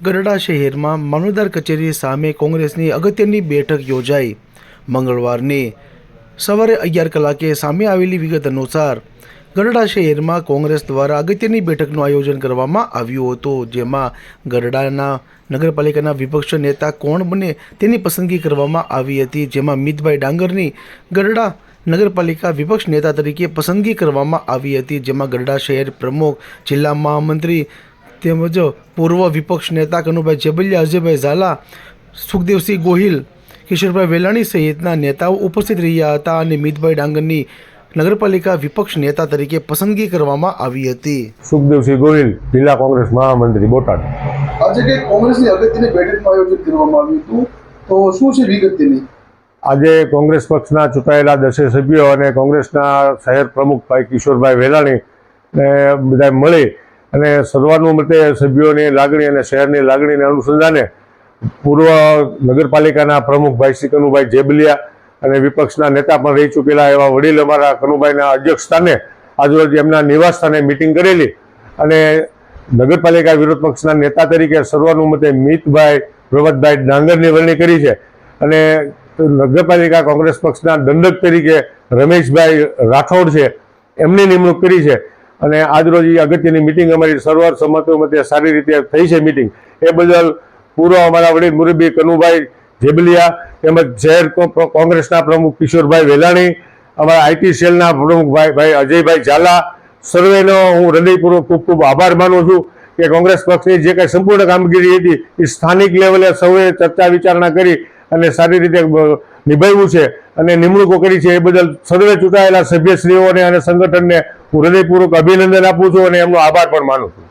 ગઢડા શહેરમાં મામલતદાર કચેરી સામે કોંગ્રેસની અગત્યની બેઠક યોજાઈ. મંગળવારની સવારે 11 કલાકે સામે આવેલી વિગત અનુસાર ગઢડા શહેરમાં કોંગ્રેસ દ્વારા અગત્યની બેઠકનું આયોજન કરવામાં આવ્યું હતું, જેમાં ગઢડાના નગરપાલિકાના વિપક્ષ નેતા કોણ બને તેની પસંદગી કરવામાં આવી હતી. જેમાં મિતભાઈ ડાંગરની ગઢડા નગરપાલિકા વિપક્ષ નેતા તરીકે પસંદગી કરવામાં આવી હતી. જેમાં ગઢડા શહેર પ્રમુખ, જિલ્લા મહામંત્રી તેમજ પૂર્વ વિપક્ષ નેતા કનુભાઈ જેબલિયા, અજયભાઈ ઝાલા, સુખદેવસિંહ ગોહિલ, કિશોરભાઈ વેલાણી સહિતના નેતાઓ ઉપસ્થિત રહ્યા હતા અને મિતભાઈ ડાંગરની નગરપાલિકા વિપક્ષ નેતા તરીકે પસંદગી કરવામાં આવી હતી. સુખદેવસિંહ ગોહિલ, જિલ્લા કોંગ્રેસ મહામંત્રી, બોટાદ. આજે કે કોંગ્રેસની અગત્યની બેઠકનું આયોજન કરવામાં આવ્યું હતું, તો શું છે વિગત તેની? આજે કોંગ્રેસ પક્ષના ચૂંટાયેલા 10 સભ્યો અને કોંગ્રેસના શહેર પ્રમુખ ભાઈ કિશોરભાઈ વેલાણી બધા મળી અને સર્વાનુમતે સભ્યોની લાગણી અને શહેરની લાગણીને અનુસંધાને પૂર્વ નગરપાલિકાના પ્રમુખ ભાઈ શ્રી કનુભાઈ જેબલિયા અને વિપક્ષના નેતા પણ રહી ચૂકેલા એવા વડીલ અમારા કનુભાઈના અધ્યક્ષ સ્થાને આજરોજ એમના નિવાસ સ્થાને મિટિંગ કરેલી અને નગરપાલિકા વિરોધ પક્ષના નેતા તરીકે સર્વાનુમતે મિતભાઈ પ્રભાતભાઈ ડાંગરની વરણી કરી છે અને નગરપાલિકા કોંગ્રેસ પક્ષના દંડક તરીકે રમેશભાઈ રાઠોડ છે, એમની નિમણૂક કરી છે અને આજરોજ એ અગત્યની મિટિંગ અમારી સર્વસંમતોમતે સારી રીતે થઈ છે. મિટિંગ એ બદલ પૂર્વ અમારા વડીલ મુરબ્બી કનુભાઈ જેબલિયા તેમજ શહેર કોંગ્રેસના પ્રમુખ કિશોરભાઈ વેલાણી, અમારા આઈટી સેલના પ્રમુખ ભાઈ અજયભાઈ ઝાલા, સર્વેનો હું હૃદયપૂર્વક ખૂબ ખૂબ આભાર માનું છું કે કોંગ્રેસ પક્ષની જે કંઈ સંપૂર્ણ કામગીરી હતી એ સ્થાનિક લેવલે સૌએ ચર્ચા વિચારણા કરી અને સારી રીતે નિભાવ્યું છે અને નિમણૂકો કરી છે. એ બદલ સર્વે ચૂંટાયેલા સભ્યશ્રીઓને અને સંગઠનને હું હૃદયપૂર્વક અભિનંદન આપું છું અને એમનો આભાર પણ માનું છું.